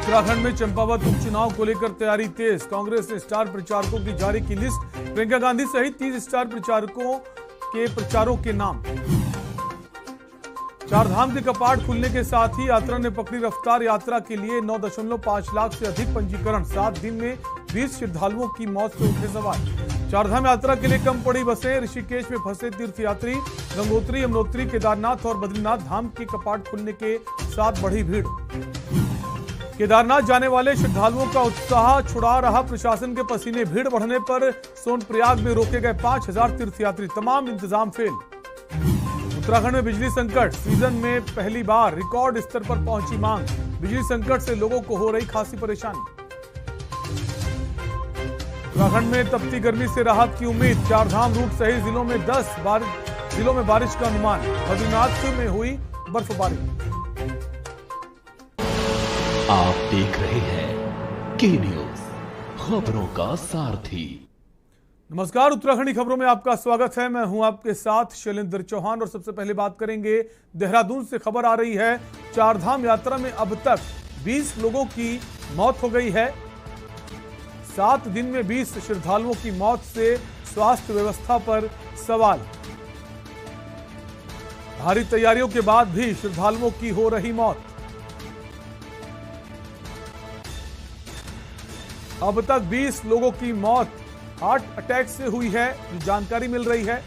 उत्तराखंड में चंपावत उपचुनाव को लेकर तैयारी तेज। कांग्रेस ने स्टार प्रचारकों की जारी की लिस्ट। प्रियंका गांधी सहित 30 स्टार प्रचारकों के प्रचारों के नाम। चारधाम के कपाट खुलने के साथ ही यात्रा ने पकड़ी रफ्तार। यात्रा के लिए 9.5 लाख से अधिक पंजीकरण। 7 दिन में 20 श्रद्धालुओं की मौत से उठे सवाल। चारधाम यात्रा के लिए कम पड़ी बसें। ऋषिकेश में फंसे तीर्थयात्री। गंगोत्री, यमुनोत्री, केदारनाथ और बद्रीनाथ धाम के कपाट खुलने के साथ बढ़ी भीड़। केदारनाथ जाने वाले श्रद्धालुओं का उत्साह छुड़ा रहा प्रशासन के पसीने। भीड़ बढ़ने पर सोनप्रयाग में रोके गए 5000 तीर्थयात्री। तमाम इंतजाम फेल। उत्तराखंड में बिजली संकट। सीजन में पहली बार रिकॉर्ड स्तर पर पहुंची मांग। बिजली संकट से लोगों को हो रही खासी परेशानी। उत्तराखंड में तपती गर्मी से राहत की उम्मीद। चारधाम रूट सहित जिलों में 10 जिलों में बारिश का अनुमान। बद्रीनाथ में हुई बर्फबारी। आप देख रहे हैं के न्यूज, खबरों का सारथी। नमस्कार, उत्तराखंडी खबरों में आपका स्वागत है। मैं हूं आपके साथ शैलेंद्र चौहान और सबसे पहले बात करेंगे देहरादून से। खबर आ रही है चारधाम यात्रा में अब तक 20 लोगों की मौत हो गई है। 7 दिन में 20 श्रद्धालुओं की मौत से स्वास्थ्य व्यवस्था पर सवाल। भारी तैयारियों के बाद भी श्रद्धालुओं की हो रही मौत। अब तक 20 लोगों की मौत हार्ट अटैक से हुई है, जानकारी मिल रही है।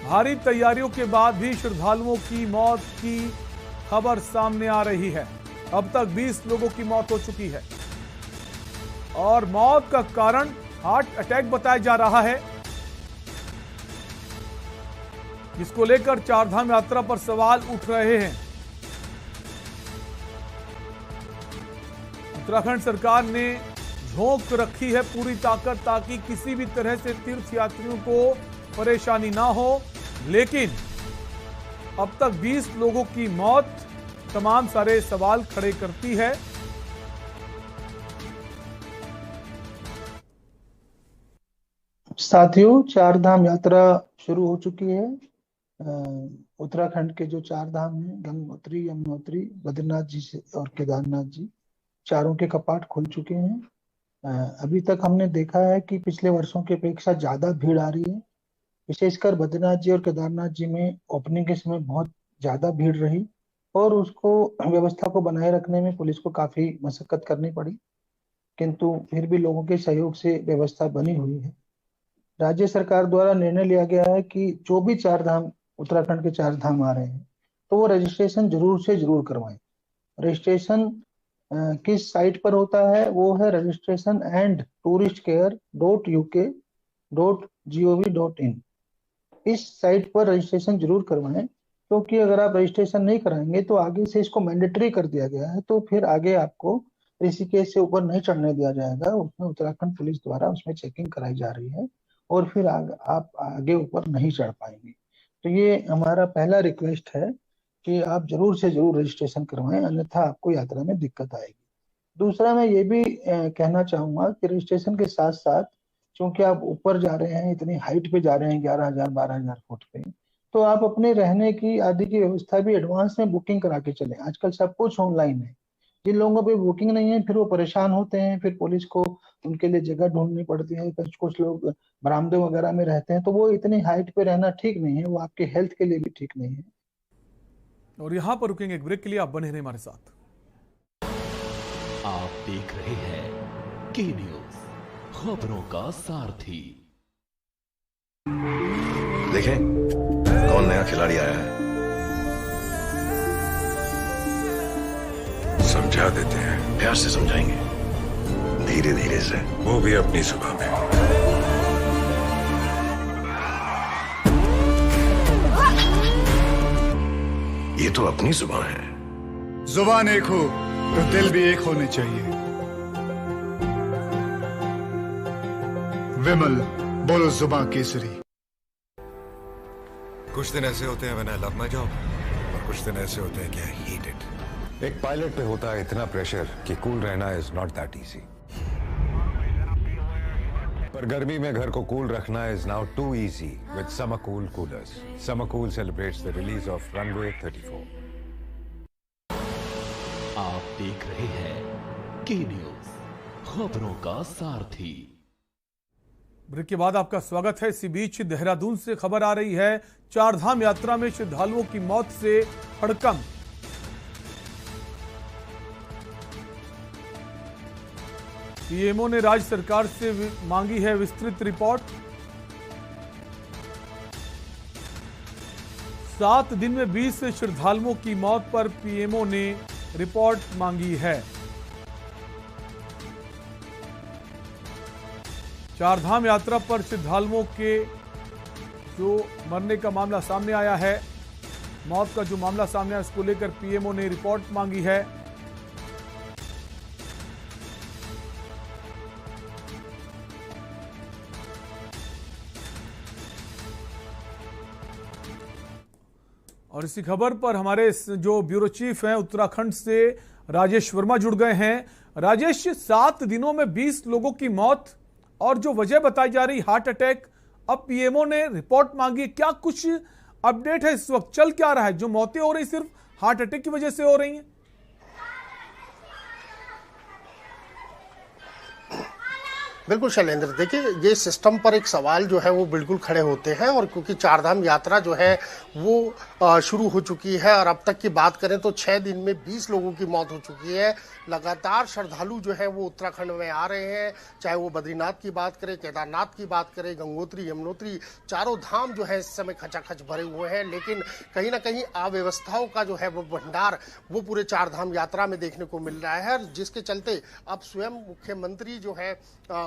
भारी तैयारियों के बाद भी श्रद्धालुओं की मौत की खबर सामने आ रही है। अब तक 20 लोगों की मौत हो चुकी है और मौत का कारण हार्ट अटैक बताया जा रहा है, जिसको लेकर चारधाम यात्रा पर सवाल उठ रहे हैं। उत्तराखंड सरकार ने झोंक रखी है पूरी ताकत ताकि किसी भी तरह से तीर्थयात्रियों को परेशानी ना हो, लेकिन अब तक 20 लोगों की मौत तमाम सारे सवाल खड़े करती है। साथियों, चारधाम यात्रा शुरू हो चुकी है। उत्तराखंड के जो चार धाम हैं, गंगोत्री, यमुनोत्री, बद्रीनाथ जी और केदारनाथ जी, चारों के कपाट खुल चुके हैं। अभी तक हमने देखा है कि पिछले वर्षों की अपेक्षा ज्यादा भीड़ आ रही है। विशेषकर बद्रीनाथ जी और केदारनाथ जी में ओपनिंग के समय बहुत ज्यादा भीड़ रही और उसको व्यवस्था को बनाए रखने में पुलिस को काफी मशक्कत करनी पड़ी, किंतु फिर भी लोगों के सहयोग से व्यवस्था बनी हुई है। राज्य सरकार द्वारा निर्णय लिया गया है कि जो भी चार धाम उत्तराखंड के चार धाम आ रहे हैं तो वो रजिस्ट्रेशन जरूर से जरूर करवाएं। रजिस्ट्रेशन किस साइट पर होता है? वो है registration@touristcare.uk.gov.in। इस साइट पर रजिस्ट्रेशन जरूर करवाएं, क्योंकि अगर आप रजिस्ट्रेशन नहीं कराएंगे तो आगे से इसको मैंडेटरी कर दिया गया है, तो फिर आगे आपको ऋषिकेश से ऊपर नहीं चढ़ने दिया जाएगा। उसमें उत्तराखंड पुलिस द्वारा उसमें चेकिंग कराई जा रही है और फिर आप आगे ऊपर नहीं चढ़ पाएंगे। तो ये हमारा पहला रिक्वेस्ट है कि आप जरूर से जरूर रजिस्ट्रेशन करवाएं, अन्यथा आपको यात्रा में दिक्कत आएगी। दूसरा, मैं ये भी कहना चाहूंगा कि रजिस्ट्रेशन के साथ साथ, क्योंकि आप ऊपर जा रहे हैं, इतनी हाइट पे जा रहे हैं, 11,000 12,000 फुट पे, तो आप अपने रहने की आदि की व्यवस्था भी एडवांस में बुकिंग करा के चलें। आजकल सब कुछ ऑनलाइन है। जिन लोगों पे बुकिंग नहीं है फिर वो परेशान होते हैं, फिर पुलिस को उनके लिए जगह ढूंढनी पड़ती है। कुछ लोग बरामदे वगैरह में रहते हैं, तो वो इतनी हाइट पे रहना ठीक नहीं है, वो आपके हेल्थ के लिए भी ठीक नहीं है। और यहां पर रुकेंगे एक ब्रेक के लिए, आप बने रहें हमारे साथ। आप देख रहे हैं के न्यूज, खबरों का सारथी। देखें कौन नया खिलाड़ी आया है, समझा देते हैं। प्यार से समझाएंगे, धीरे धीरे से, वो भी अपनी सुबह में। ये तो अपनी जुबान है। जुबान एक हो तो दिल भी एक होने चाहिए। विमल, बोलो जुबान केसरी। कुछ दिन ऐसे होते हैं when I love my job, और कुछ दिन ऐसे होते हैं कि I hate it। एक पायलट पे होता है इतना प्रेशर कि कूल रहना इज नॉट दैट इजी। पर गर्मी में घर को कूल रखना is now too easy with summer cool coolers. Summer cool celebrates the release of runway 34। आप देख रहे हैं के न्यूज, खबरों का सारथी। ब्रेक के बाद आपका स्वागत है। इसी बीच देहरादून से खबर आ रही है, चारधाम यात्रा में श्रद्धालुओं की मौत से हड़कंप। पीएमओ ने राज्य सरकार से मांगी है विस्तृत रिपोर्ट। 7 दिन में 20 श्रद्धालुओं की मौत पर पीएमओ ने रिपोर्ट मांगी है। चारधाम यात्रा पर श्रद्धालुओं के जो मरने का मामला सामने आया है, मौत का जो मामला सामने आया, उसको लेकर पीएमओ ने रिपोर्ट मांगी है। और इसी खबर पर हमारे जो ब्यूरो चीफ हैं उत्तराखंड से राजेश वर्मा जुड़ गए हैं। राजेश, 7 दिनों में 20 लोगों की मौत और जो वजह बताई जा रही हार्ट अटैक, अब पीएमओ ने रिपोर्ट मांगी, क्या कुछ अपडेट है इस वक्त? चल क्या रहा है? जो मौतें हो रही सिर्फ हार्ट अटैक की वजह से हो रही हैं? बिल्कुल शैलेंद्र, देखिए ये सिस्टम पर एक सवाल जो है वो बिल्कुल खड़े होते हैं। और क्योंकि चारधाम यात्रा जो है वो शुरू हो चुकी है और अब तक की बात करें तो 6 दिन में 20 लोगों की मौत हो चुकी है। लगातार श्रद्धालु जो है वो उत्तराखंड में आ रहे हैं, चाहे वो बद्रीनाथ की बात करें, केदारनाथ की बात करें, गंगोत्री, यमुनोत्री, चारों धाम जो है इस समय खचाखच भरे हुए हैं। लेकिन कहीं ना कहीं अव्यवस्थाओं का जो है वो भंडार वो पूरे चारधाम यात्रा में देखने को मिल रहा है, जिसके चलते अब स्वयं मुख्यमंत्री जो है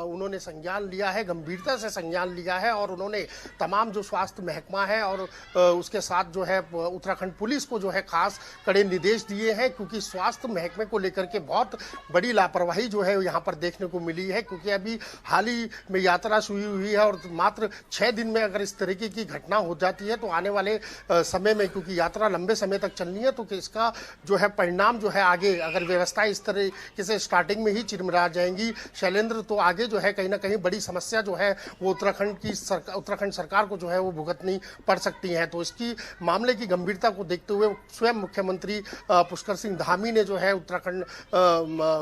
उन्होंने संज्ञान लिया है, गंभीरता से संज्ञान लिया है। और उन्होंने तमाम जो स्वास्थ्य महकमा है और उसके साथ जो है उत्तराखंड पुलिस को जो है खास कड़े निर्देश दिए हैं, क्योंकि स्वास्थ्य महकमे को लेकर के बहुत बड़ी लापरवाही जो है यहाँ पर देखने को मिली है। क्योंकि अभी हाल ही में यात्रा शुरू हुई है और मात्र 6 दिन में अगर इस तरीके की घटना हो जाती है तो आने वाले समय में, क्योंकि यात्रा लंबे समय तक चलनी है, तो इसका जो है परिणाम जो है आगे अगर व्यवस्था इस तरीके से स्टार्टिंग में ही चिरमिरा जाएंगी शैलेंद्र, तो आगे जो है कहीं ना कहीं बड़ी समस्या जो है वो उत्तराखंड सरकार को जो है वो भुगतनी पड़ सकती है। तो इसकी मामले की गंभीरता को देखते हुए स्वयं मुख्यमंत्री पुष्कर सिंह धामी ने जो है उत्तराखंड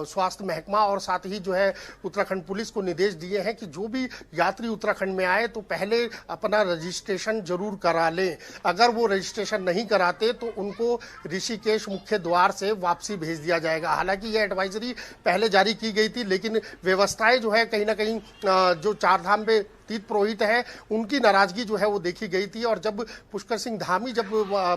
स्वास्थ्य महकमा और साथ ही जो है उत्तराखंड पुलिस को निर्देश दिए हैं कि जो भी यात्री उत्तराखंड में आए तो पहले अपना रजिस्ट्रेशन जरूर करा लें। अगर वो रजिस्ट्रेशन नहीं कराते तो उनको ऋषिकेश मुख्य द्वार से वापसी भेज दिया जाएगा। हालांकि यह एडवाइजरी पहले जारी की गई थी, लेकिन व्यवस्थाएं जो है कहीं ना कहीं जो चारधाम पे तीर्थ पुरोहित है उनकी नाराजगी जो है वो देखी गई थी। और जब पुष्कर सिंह धामी जब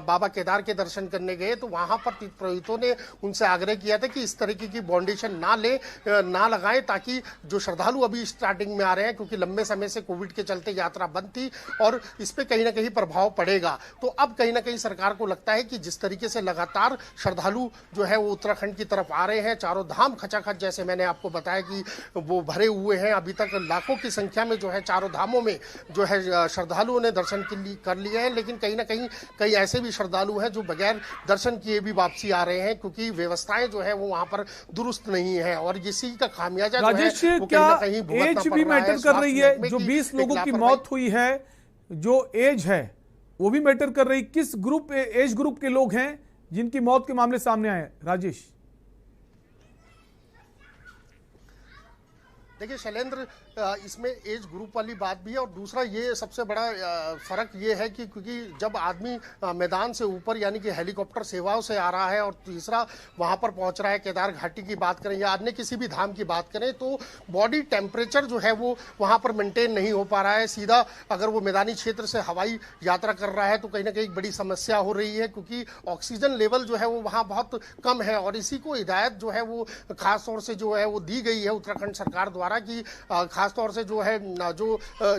बाबा केदार के दर्शन करने गए तो वहां पर तीर्थ पुरोहितों ने उनसे आग्रह किया था कि इस तरीके की बाउंडेशन ना लगाएं, ताकि जो श्रद्धालु अभी स्टार्टिंग में आ रहे हैं, क्योंकि लंबे समय से कोविड के चलते यात्रा बंद थी और इस पे कहीं ना कहीं प्रभाव पड़ेगा। तो अब कहीं ना कहीं सरकार को लगता है कि जिस तरीके से लगातार श्रद्धालु जो है वो उत्तराखंड की तरफ आ रहे हैं, चारों धाम खचाखच जैसे मैंने आपको बताया कि वो भरे हुए हैं, अभी तक लाखों की संख्या में जो है चारों धामों में जो है श्रद्धालुओं ने दर्शन कर लिए हैं। लेकिन कहीं ना कहीं कई ऐसे भी श्रद्धालु हैं जो बगैर दर्शन किए भी वापसी आ रहे हैं, क्योंकि व्यवस्थाएं जो है वो वहां पर दुरुस्त नहीं है। और इसी का खामियाजा राजेश, जो है वो क्या कहीं ना कहीं भुगतना एज पड़ भी रहा मैटर कर रही है? जो 20 लोगों की मौत हुई है, जो एज है वो भी मैटर कर रही? किस एज ग्रुप के लोग हैं जिनकी मौत के मामले सामने आए? राजेश, देखिए शैलेंद्र, इसमें एज ग्रुप वाली बात भी है और दूसरा ये सबसे बड़ा फर्क ये है कि क्योंकि जब आदमी मैदान से ऊपर यानी कि हेलीकॉप्टर सेवाओं से आ रहा है और तीसरा वहां पर पहुंच रहा है, केदार घाटी की बात करें या अन्य किसी भी धाम की बात करें, तो बॉडी टेम्परेचर जो है वो वहां पर मेंटेन नहीं हो पा रहा है। सीधा अगर वो मैदानी क्षेत्र से हवाई यात्रा कर रहा है तो कहीं ना कहीं बड़ी समस्या हो रही है, क्योंकि ऑक्सीजन लेवल जो है वो वहां बहुत कम है। और इसी को हिदायत जो है वो खासतौर से जो है वो दी गई है उत्तराखंड सरकार द्वारा कि खासतौर से जो है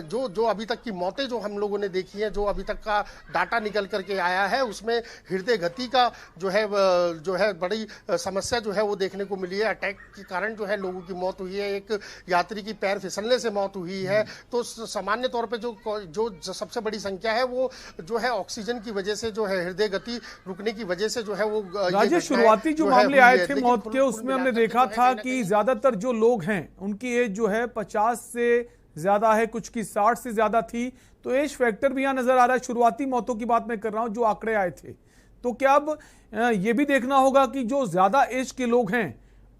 जो अभी तक की मौतें जो हम लोगों ने देखी हैं, जो अभी तक का डाटा निकल करके आया है, उसमें हृदय गति का जो है बड़ी समस्या जो है वो देखने को मिली है। अटैक के कारण जो है लोगों की मौत हुई है, एक यात्री की पैर फिसलने से मौत हुई है। तो सामान्य तौर पे जो सबसे बड़ी संख्या है वो जो है ऑक्सीजन की वजह से जो है हृदय गति रुकने की वजह से जो है वो राजेश, शुरुआती जो मामले आए थे मौत के, उसमें हमने देखा था कि ज्यादातर जो लोग हैं उनकी एज जो है 50 से ज्यादा है, कुछ की 60 से ज्यादा थी। तो एज फैक्टर भी यहां नजर आ रहा है। शुरुआती मौतों की बात मैं कर रहा हूं जो आंकड़े आए थे, तो क्या अब ये भी देखना होगा कि जो ज्यादा एज के लोग हैं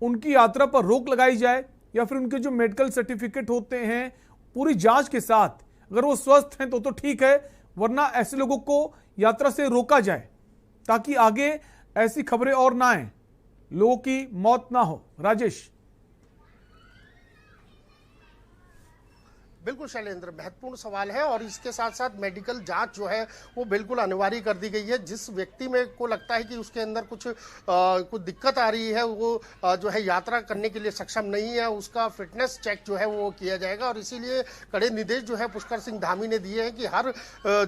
उनकी यात्रा पर रोक लगाई जाए, या फिर उनके जो मेडिकल सर्टिफिकेट होते हैं पूरी जांच के साथ अगर वो स्वस्थ हैं तो ठीक है, वरना ऐसे लोगों को यात्रा से रोका जाए ताकि आगे ऐसी खबरें और ना आए, लोगों की मौत ना हो। राजेश। बिल्कुल शैलेंद्र, महत्वपूर्ण सवाल है और इसके साथ साथ मेडिकल जांच जो है वो बिल्कुल अनिवार्य कर दी गई है। जिस व्यक्ति में को लगता है कि उसके अंदर कुछ दिक्कत आ रही है, वो जो है यात्रा करने के लिए सक्षम नहीं है, उसका फिटनेस चेक जो है वो किया जाएगा। और इसीलिए कड़े निर्देश जो है पुष्कर सिंह धामी ने दिए हैं कि हर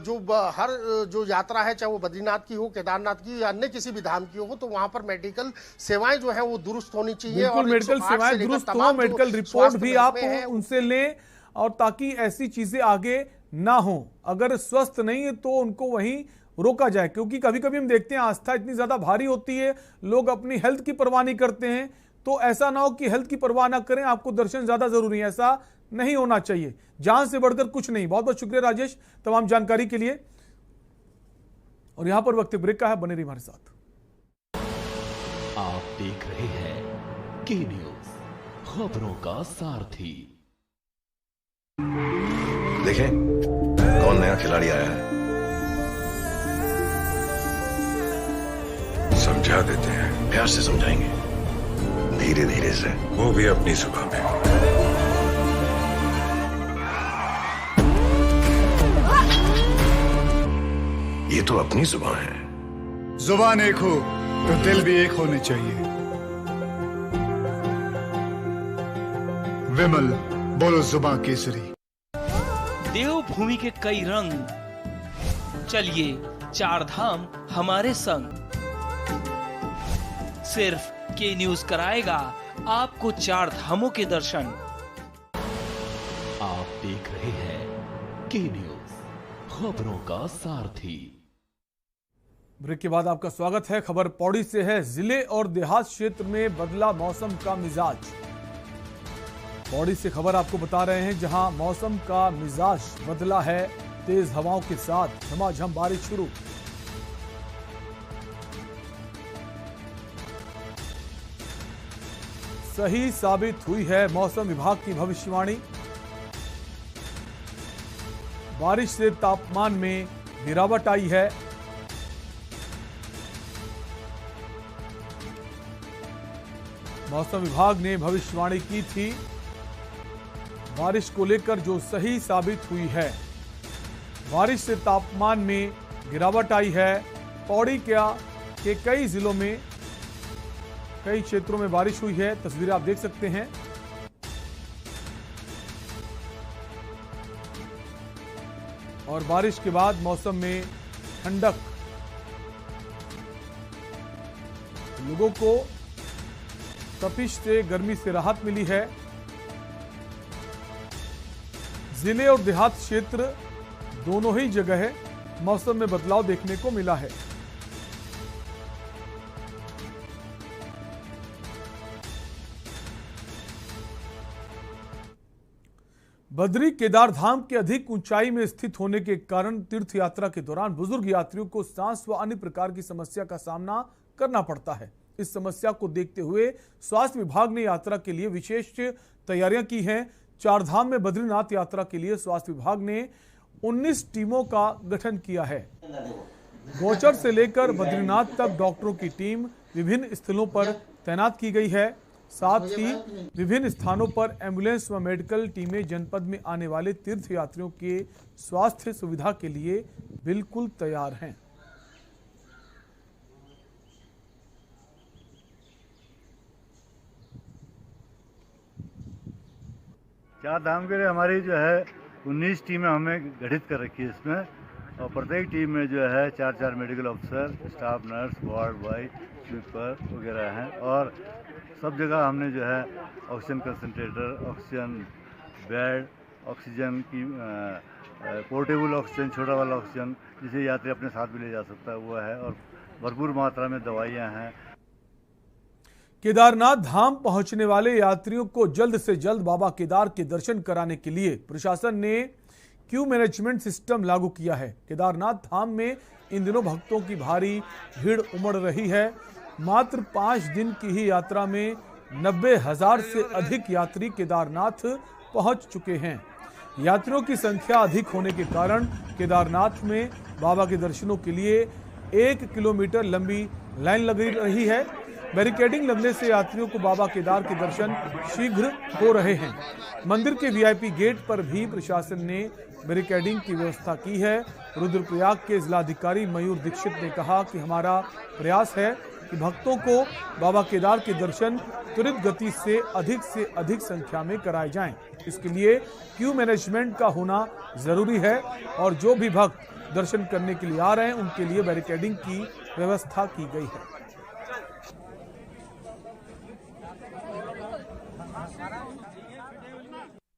जो यात्रा है, चाहे वो बद्रीनाथ की हो, केदारनाथ की या अन्य किसी भी धाम की हो, तो वहां पर मेडिकल सेवाएं जो है वो दुरुस्त होनी चाहिए। और मेडिकल सेवाएं दुरुस्त हो, मेडिकल रिपोर्ट भी आप उनसे लें और ताकि ऐसी चीजें आगे ना हो। अगर स्वस्थ नहीं है तो उनको वहीं रोका जाए, क्योंकि कभी कभी हम देखते हैं आस्था इतनी ज्यादा भारी होती है, लोग अपनी हेल्थ की परवाह नहीं करते हैं। तो ऐसा ना हो कि हेल्थ की परवाह ना करें, आपको दर्शन ज्यादा जरूरी है, ऐसा नहीं होना चाहिए। जान से बढ़कर कुछ नहीं। बहुत बहुत शुक्रिया राजेश तमाम जानकारी के लिए। और यहां पर वक्त ब्रेक का है, बने रहिए हमारे साथ। आप देख रहे हैं के न्यूज, खबरों का सारथी। देखें कौन नया खिलाड़ी आया है, समझा देते हैं, प्यार से समझाएंगे, धीरे धीरे से, वो भी अपनी सुबह में। ये तो अपनी जुबान है। जुबान एक हो तो दिल भी एक होने चाहिए। विमल बोलो जुबान केसरी। देवभूमि के कई रंग, चलिए चार धाम हमारे संग। सिर्फ के न्यूज कराएगा आपको चार धामों के दर्शन। आप देख रहे हैं के न्यूज, खबरों का सारथी। ब्रेक के बाद आपका स्वागत है। खबर पौड़ी से है। जिले और देहात क्षेत्र में बदला मौसम का मिजाज। पौड़ी से खबर आपको बता रहे हैं, जहां मौसम का मिजाज बदला है। तेज हवाओं के साथ झमाझम बारिश शुरू। सही साबित हुई है मौसम विभाग की भविष्यवाणी। बारिश से तापमान में गिरावट आई है। मौसम विभाग ने भविष्यवाणी की थी, बारिश को लेकर जो सही साबित हुई है। बारिश से तापमान में गिरावट आई है। पौड़ी के कई जिलों में, कई क्षेत्रों में बारिश हुई है। तस्वीरें आप देख सकते हैं। और बारिश के बाद मौसम में ठंडक, लोगों को तपिश से, गर्मी से राहत मिली है। जिले और देहात क्षेत्र दोनों ही जगह मौसम में बदलाव देखने को मिला है। बद्री केदार धाम के अधिक ऊंचाई में स्थित होने के कारण तीर्थ यात्रा के दौरान बुजुर्ग यात्रियों को सांस व अन्य प्रकार की समस्या का सामना करना पड़ता है। इस समस्या को देखते हुए स्वास्थ्य विभाग ने यात्रा के लिए विशेष तैयारियां की हैं। चारधाम में बद्रीनाथ यात्रा के लिए स्वास्थ्य विभाग ने 19 टीमों का गठन किया है। गौचर से लेकर बद्रीनाथ तक डॉक्टरों की टीम विभिन्न स्थलों पर तैनात की गई है। साथ ही विभिन्न स्थानों पर एम्बुलेंस व मेडिकल टीमें जनपद में आने वाले तीर्थ यात्रियों के स्वास्थ्य सुविधा के लिए बिल्कुल तैयार हैं। चार धाम के लिए हमारी जो है 19 टीमें हमें गठित कर रखी है इसमें, और प्रत्येक टीम में जो है 4 medical officer, staff nurse, ward boy, sweeper वगैरह हैं। और सब जगह हमने जो है oxygen concentrator, oxygen bed, oxygen की पोर्टेबल ऑक्सीजन, छोटा वाला ऑक्सीजन जिसे यात्री अपने साथ भी ले जा सकता है वो है, और भरपूर मात्रा में दवाइयाँ हैं। केदारनाथ धाम पहुंचने वाले यात्रियों को जल्द से जल्द बाबा केदार के दर्शन कराने के लिए प्रशासन ने क्यू मैनेजमेंट सिस्टम लागू किया है। केदारनाथ धाम में इन दिनों भक्तों की भारी भीड़ उमड़ रही है। मात्र 5 दिन की ही यात्रा में 90,000 से अधिक यात्री केदारनाथ पहुंच चुके हैं। यात्रियों की संख्या अधिक होने के कारण केदारनाथ में बाबा के दर्शनों के लिए 1 किलोमीटर लंबी लाइन लगी रही है। बैरिकेडिंग लगने से यात्रियों को बाबा केदार के दर्शन शीघ्र हो रहे हैं। मंदिर के वीआईपी गेट पर भी प्रशासन ने बैरिकेडिंग की व्यवस्था की है। रुद्रप्रयाग के जिलाधिकारी मयूर दीक्षित ने कहा कि हमारा प्रयास है कि भक्तों को बाबा केदार के दर्शन त्वरित गति से अधिक संख्या में कराए जाएं। इसके लिए क्यू मैनेजमेंट का होना जरूरी है और जो भी भक्त दर्शन करने के लिए आ रहे हैं उनके लिए बैरिकेडिंग की व्यवस्था की गई है।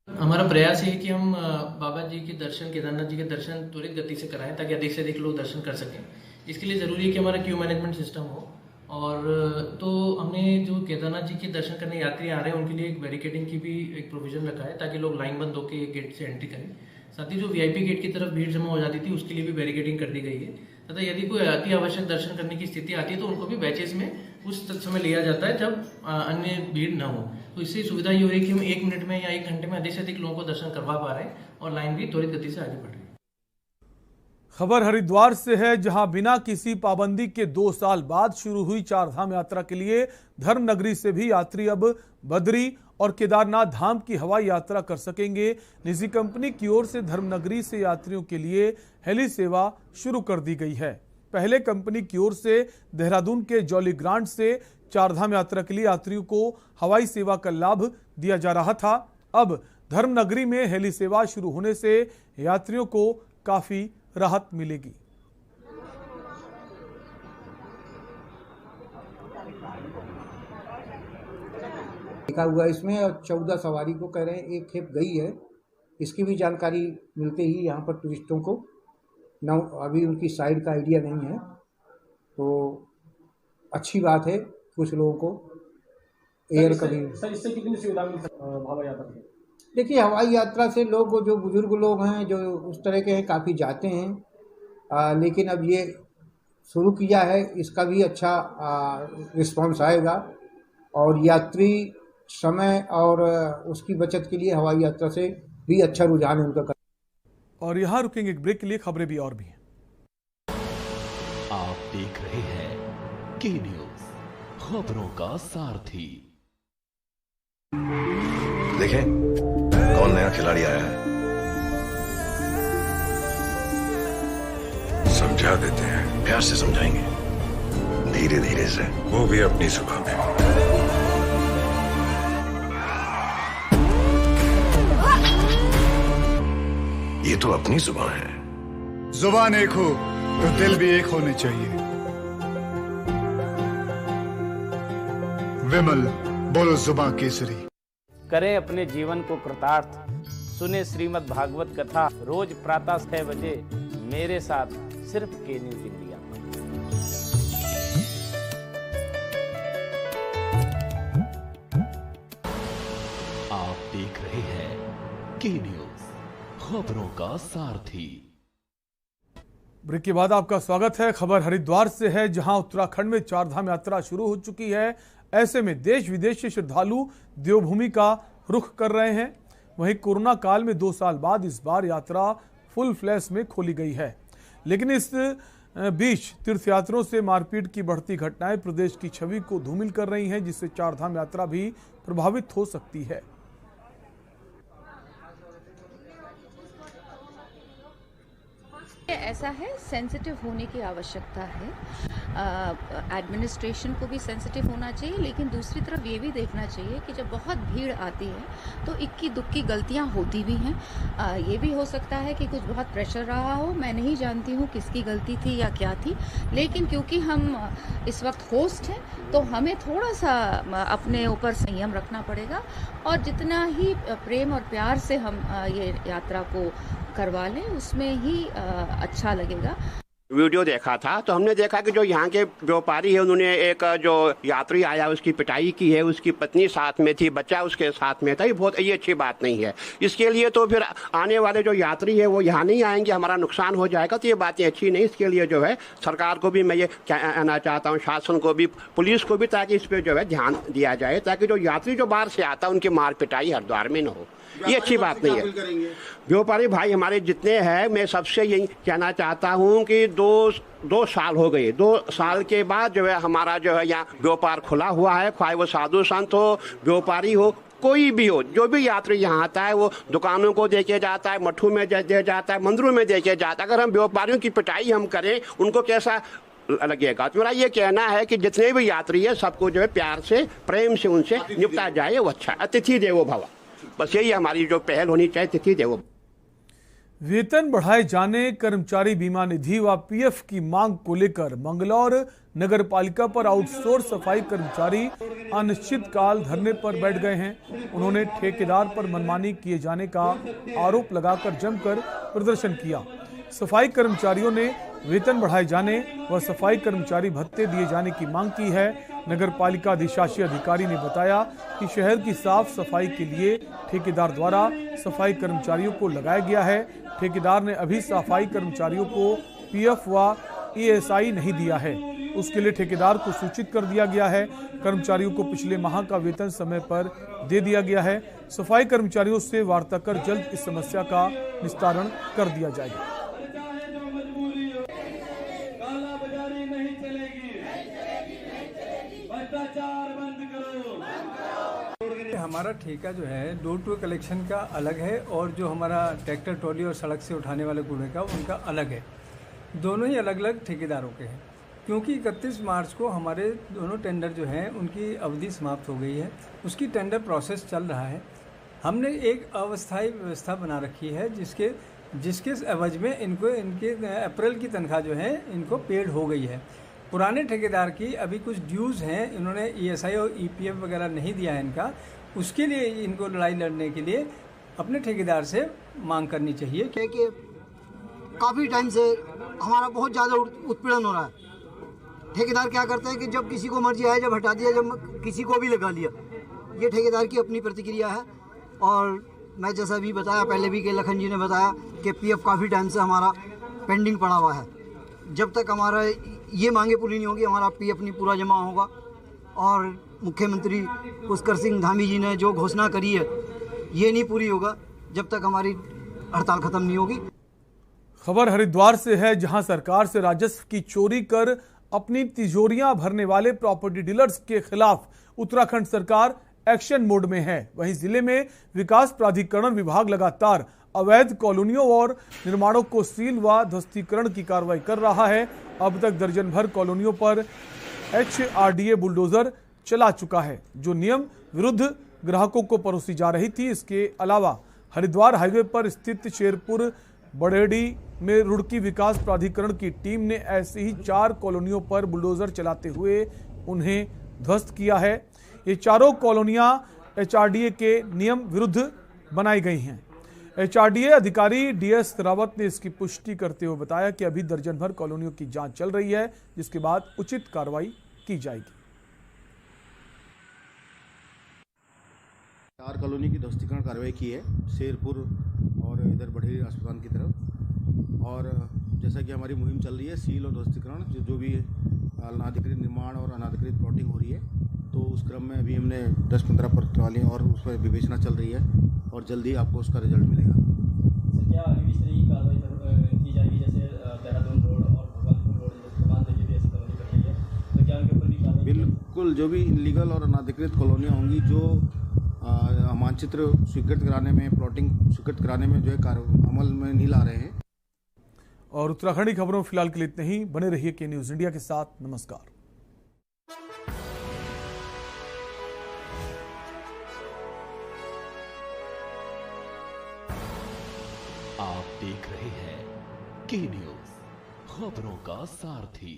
हमारा प्रयास है कि हम बाबा जी के दर्शन, केदारनाथ जी के दर्शन त्वरित गति से कराएं ताकि अधिक से अधिक लोग दर्शन कर सकें। इसके लिए ज़रूरी है कि हमारा क्यू मैनेजमेंट सिस्टम हो। और तो हमने जो केदारनाथ जी के दर्शन करने यात्री आ रहे हैं उनके लिए एक बैरिकेडिंग की भी एक प्रोविजन रखा है ताकि लोग लाइन बंद होकर गेट से एंट्री करें। साथ ही जो वीआईपी गेट की तरफ भीड़ जमा हो जाती थी उसके लिए भी बैरिकेडिंग कर दी गई है तथा यदि कोई अति आवश्यक दर्शन करने की स्थिति आती है तो उनको भी बैचेस में उस समय लिया जाता है जब अन्य भीड़ न हो। तो इससे सुविधा ये हो रही है कि हम 1 मिनट में या 1 घंटे में अधिक से अधिक लोगों को दर्शन करवा पा रहे हैं और लाइन भी त्वरित गति से आगे बढ़ रही है। खबर हरिद्वार से है, जहां बिना किसी पाबंदी के 2 साल बाद शुरू हुई चारधाम यात्रा के लिए धर्म नगरी से भी यात्री अब बद्री और केदारनाथ धाम की हवाई यात्रा कर सकेंगे। निजी कंपनी की ओर से धर्म नगरी से यात्रियों के लिए हेली सेवा शुरू कर दी गई है। पहले कंपनी की ओर से देहरादून के जॉली ग्रांट से चारधाम यात्रा के लिए यात्रियों को हवाई सेवा का लाभ दिया जा रहा था। अब धर्म नगरी में हेली सेवा शुरू होने से यात्रियों को काफी राहत मिलेगी। लिखा हुआ इसमें और 14 सवारी को कह रहे हैं एक खेप गई है। इसकी भी जानकारी मिलते ही यहाँ पर टूरिस्टों को ना अभी उनकी साइड का आइडिया नहीं है, तो अच्छी बात है कुछ लोगों को एयर कभी। सर इससे कितनी सुविधा मिल सकती है हवाई यात्रा से? देखिए हवाई यात्रा से लोग जो बुजुर्ग लोग हैं जो उस तरह के हैं काफ़ी जाते हैं, लेकिन अब ये शुरू किया है इसका भी अच्छा रिस्पांस आएगा और यात्री समय और उसकी बचत के लिए हवाई यात्रा से भी अच्छा रुझान है उनका। और यहाँ रुकेंगे एक ब्रेक के लिए, खबरें भी और भी हैं। आप देख रहे हैं के न्यूज, खबरों का सारथी। देखें कौन नया खिलाड़ी आया है, समझा देते हैं, प्यार से समझाएंगे, धीरे धीरे से, वो भी अपनी सुबह में। ये तो अपनी जुबान है। जुबान एक हो तो दिल भी एक होने चाहिए। विमल बोलो जुबान केसरी। करें अपने जीवन को कृतार्थ, सुने श्रीमद् भागवत कथा रोज प्रातः 6 बजे मेरे साथ सिर्फ के न्यूज इंडिया। आप देख रहे हैं के न्यूज, खबरों का सारथी। ब्रेक के बाद आपका स्वागत है। खबर हरिद्वार से है, जहां उत्तराखंड में चारधाम यात्रा शुरू हो चुकी है। ऐसे में देश विदेश से श्रद्धालु देवभूमि का रुख कर रहे हैं। वहीं कोरोना काल में 2 साल बाद इस बार यात्रा फुल फ्लैश में खोली गई है, लेकिन इस बीच तीर्थयात्रियों से मारपीट की बढ़ती घटनाएं प्रदेश की छवि को धूमिल कर रही हैं, जिससे चारधाम यात्रा भी प्रभावित हो सकती है। ऐसा है, सेंसिटिव होने की आवश्यकता है। एडमिनिस्ट्रेशन को भी सेंसिटिव होना चाहिए, लेकिन दूसरी तरफ ये भी देखना चाहिए कि जब बहुत भीड़ आती है तो इक्की दुक्की गलतियां होती भी हैं। ये भी हो सकता है कि कुछ बहुत प्रेशर रहा हो, मैं नहीं जानती हूँ किसकी गलती थी या क्या थी, लेकिन क्योंकि हम इस वक्त होस्ट हैं तो हमें थोड़ा सा अपने ऊपर संयम रखना पड़ेगा और जितना ही प्रेम और प्यार से हम ये यात्रा को करवा लें उसमें ही अच्छा लगेगा। वीडियो देखा था तो हमने देखा कि जो यहाँ के व्यापारी है उन्होंने एक जो यात्री आया उसकी पिटाई की है, उसकी पत्नी साथ में थी, बच्चा उसके साथ में था। ये अच्छी बात नहीं है। इसके लिए तो फिर आने वाले जो यात्री है वो यहाँ नहीं आएंगे, हमारा नुकसान हो जाएगा। तो ये बातें अच्छी नहीं। इसके लिए जो है सरकार को भी मैं ये कहना चाहता हूँ, शासन को भी, पुलिस को भी, ताकि इस पर जो है ध्यान दिया जाए, ताकि जो यात्री जो बाहर से आता है उनकी मार पिटाई हरिद्वार में न हो। ये अच्छी बात नहीं है। व्यापारी भाई हमारे जितने हैं, मैं सबसे यही कहना चाहता हूँ कि दो साल हो गए। 2 साल के बाद जो है हमारा जो है यहाँ व्यापार खुला हुआ है। चाहे वो साधु संत हो, व्यापारी हो, कोई भी हो, जो भी यात्री यहाँ आता है वो दुकानों को देके जाता है, मठों में दे जाता है, मंदिरों में देके जाता है। अगर हम व्यापारियों की पिटाई हम करें, उनको कैसा लगेगा? तो मेरा ये कहना है कि जितने भी यात्री है सबको जो है प्यार से, प्रेम से उनसे निपटा जाए, वो अच्छा। अतिथि देवो भव, बस यही हमारी जो पहल होनी चाहिए, अतिथि देवो। वेतन बढ़ाए जाने, कर्मचारी बीमा निधि व पीएफ की मांग को लेकर मंगलौर नगर पालिका पर आउटसोर्स सफाई कर्मचारी अनिश्चितकाल धरने पर बैठ गए हैं। उन्होंने ठेकेदार पर मनमानी किए जाने का आरोप लगाकर जमकर प्रदर्शन किया। सफाई कर्मचारियों ने वेतन बढ़ाए जाने व सफाई कर्मचारी भत्ते दिए जाने की मांग की है। नगर पालिका अधिशासी अधिकारी ने बताया कि शहर की साफ सफाई के लिए ठेकेदार द्वारा सफाई कर्मचारियों को लगाया गया है। ठेकेदार ने अभी सफाई कर्मचारियों को पीएफ व ईएसआई नहीं दिया है, उसके लिए ठेकेदार को सूचित कर दिया गया है। कर्मचारियों को पिछले माह का वेतन समय पर दे दिया गया है। सफाई कर्मचारियों से वार्ता कर जल्द इस समस्या का निस्तारण कर दिया जाएगा। हमारा ठेका जो है डोर टू कलेक्शन का अलग है और जो हमारा ट्रैक्टर ट्रॉली और सड़क से उठाने वाले कूड़े का उनका अलग है। दोनों ही अलग अलग ठेकेदारों के हैं, क्योंकि 31 मार्च को हमारे दोनों टेंडर जो हैं उनकी अवधि समाप्त हो गई है। उसकी टेंडर प्रोसेस चल रहा है। हमने एक अस्थायी व्यवस्था बना रखी है जिसके एवज में इनके अप्रैल की तनख्वाह जो है इनको पेड हो गई है। पुराने ठेकेदार की अभी कुछ ड्यूज़ हैं, इन्होंने ईएसआई और ईपीएफ वगैरह नहीं दिया है इनका। उसके लिए इनको लड़ाई लड़ने के लिए अपने ठेकेदार से मांग करनी चाहिए कि काफ़ी टाइम से हमारा बहुत ज़्यादा उत्पीड़न हो रहा है। ठेकेदार क्या करते हैं कि जब किसी को मर्जी आए, जब हटा दिया, जब किसी को भी लगा लिया। ये ठेकेदार की अपनी प्रतिक्रिया है। और मैं जैसा भी बताया पहले भी कि लखन जी ने बताया कि पीएफ काफ़ी टाइम से हमारा पेंडिंग पड़ा हुआ है। जब तक हमारा ये मांगे पूरी नहीं होगी, हमारा पीएफ नहीं पूरा जमा होगा। और मुख्यमंत्री पुष्कर सिंह धामी जी ने जो घोषणा करी है ये नहीं पूरी होगा जब तक हमारी हड़ताल खत्म नहीं होगी। खबर हरिद्वार से है, जहां सरकार से राजस्व की चोरी कर अपनी तिजोरियां भरने वाले प्रॉपर्टी डीलर्स के खिलाफ उत्तराखंड सरकार एक्शन मोड में है। वहीं जिले में विकास प्राधिकरण विभाग लगातार अवैध कॉलोनियों और निर्माणों को सील व ध्वस्तीकरण की कार्रवाई कर रहा है। अब तक दर्जन भर कॉलोनियों पर HRDA बुलडोजर चला चुका है, जो नियम विरुद्ध ग्राहकों को परोसी जा रही थी। इसके अलावा हरिद्वार हाईवे पर स्थित शेरपुर बड़ेड़ी में रुड़की विकास प्राधिकरण की टीम ने ऐसी ही 4 कॉलोनियों पर बुलडोजर चलाते हुए उन्हें ध्वस्त किया है। ये चारों कॉलोनियां HRDA के नियम विरुद्ध बनाई गई हैं। HRDA अधिकारी DS रावत ने इसकी पुष्टि करते हुए बताया कि अभी दर्जन भर कॉलोनियों की जांच चल रही है, जिसके बाद उचित कार्रवाई की जाएगी। 4 कॉलोनी की ध्वस्तीकरण कार्रवाई की है, शेरपुर और इधर बढ़ेरी अस्पताल की तरफ। और जैसा कि हमारी मुहिम चल रही है सील और ध्वस्तीकरण, जो भी अनाधिकृत निर्माण और अनाधिकृत प्लॉटिंग हो रही है, तो उस क्रम में अभी हमने 10-15 प्रकालियाँ और उस पर विवेचना चल रही है और जल्दी आपको उसका रिजल्ट मिलेगा। क्या अभी इस तरह की कार्रवाई की जाएगी, जैसे देहरादून रोड और भगवानपुर रोड जैसे देखिए भी ऐसी कॉलोनी कर रही है, तो क्या उनके ऊपर भी कार्रवाई? बिल्कुल, जो भी इलीगल और अनाधिकृत कॉलोनियाँ होंगी, जो मानचित्र स्वीकृत कराने में, प्लॉटिंग स्वीकृत कराने में जो है अमल में नहीं ला रहे हैं। और उत्तराखंडी खबरों फिलहाल के लिए इतने ही। बने रहिए के न्यूज इंडिया के साथ। नमस्कार। आप देख रहे हैं के न्यूज, खबरों का सारथी।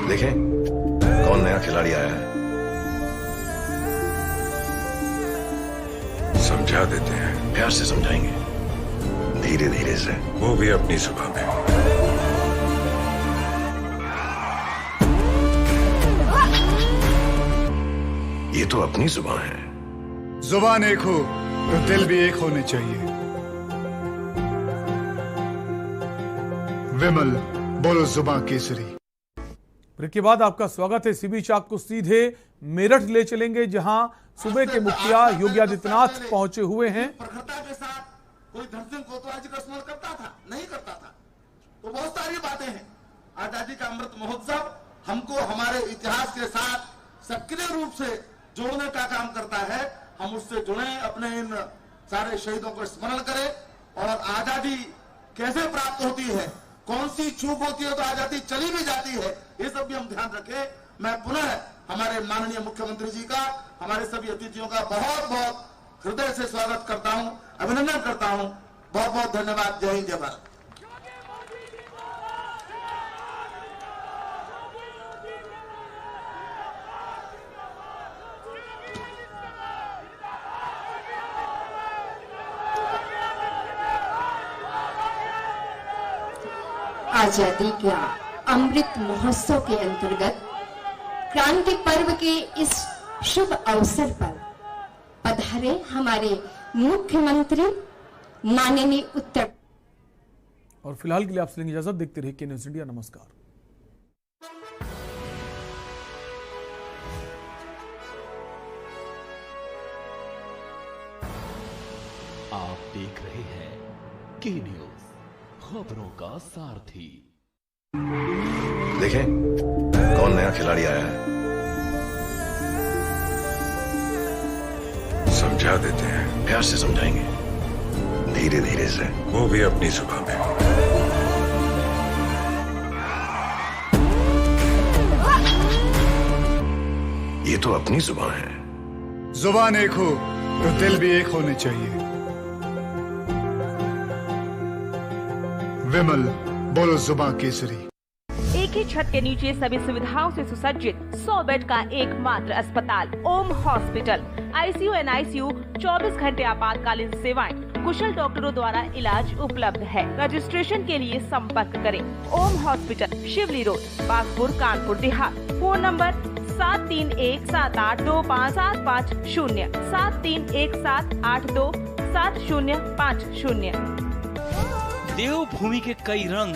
देखें कौन नया खिलाड़ी आया है, समझा देते हैं, प्यार से समझाएंगे, धीरे धीरे से, वो भी अपनी सुबह में। ये तो अपनी जुबान है। जुबान एक हो तो दिल भी एक होने चाहिए। विमल बोलो जुबान केसरी। ब्रेक के बाद आपका स्वागत है। सीबी चाक को सीधे मेरठ ले चलेंगे, जहां सूबे के मुखिया योगी आदित्यनाथ पहुंचे हुए हैं। प्रखरता के साथ कोई धनसिंह कोतवाल का स्मरण करता था, नहीं करता था, तो बहुत सारी बातें हैं। आजादी का अमृत महोत्सव हमको हमारे इतिहास के साथ सक्रिय रूप से जोड़ने का काम करता है। हम उससे जुड़े, अपने इन सारे शहीदों को स्मरण करें और आजादी कैसे प्राप्त होती है, कौन सी चूक होती है तो आजादी चली भी जाती है, ये सब भी हम ध्यान रखें। मैं पुनः हमारे माननीय मुख्यमंत्री जी का, हमारे सभी अतिथियों का बहुत बहुत हृदय से स्वागत करता हूं, अभिनंदन करता हूं। बहुत बहुत धन्यवाद। जय हिंद, जय भारत। आजादी का अमृत महोत्सव के अंतर्गत क्रांति पर्व के इस शुभ अवसर पर पधारे हमारे मुख्यमंत्री माननीय उत्तर। और फिलहाल के लिए आपसे लेंगे इजाजत। देखते रहिए के न्यूज़ इंडिया। नमस्कार। आप देख रहे हैं के न्यूज़, खबरों का सारथी। देखें कौन नया खिलाड़ी आया है, समझा देते हैं, प्यार से समझाएंगे, धीरे धीरे से, वो भी अपनी जुबान में। ये तो अपनी जुबान है। जुबान एक हो तो दिल भी एक होने चाहिए। विमल बोलो जुबान केसरी। एक ही छत के नीचे सभी सुविधाओं से सुसज्जित 100 बेड का एकमात्र अस्पताल ओम हॉस्पिटल। आईसीयू एनआईसीयू 24 घंटे आपातकालीन सेवाएं, कुशल डॉक्टरों द्वारा इलाज उपलब्ध है। रजिस्ट्रेशन के लिए संपर्क करें ओम हॉस्पिटल, शिवली road, Bagpur, Kanpur Dehat. Phone number 7317825750 7317827050। देवभूमि के कई रंग,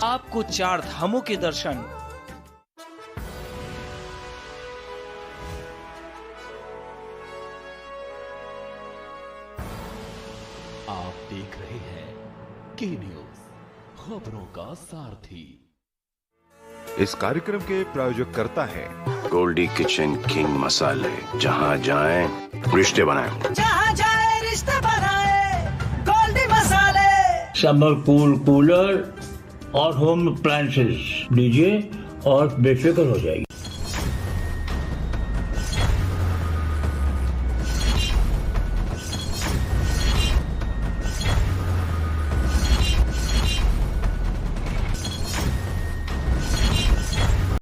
आपको 4 धामों के दर्शन। आप देख रहे हैं के न्यूज़, खबरों का सारथी। इस कार्यक्रम के प्रायोजक करता है गोल्डी किचन किंग मसाले। जहां जाएं रिश्ते बनाएं, जहां जाए रिश्ते बनाए, गोल्डी मसाले। समर कूल कूलर और होम अप्लायंसेस लीजिए और बेफिक्र हो जाएगी।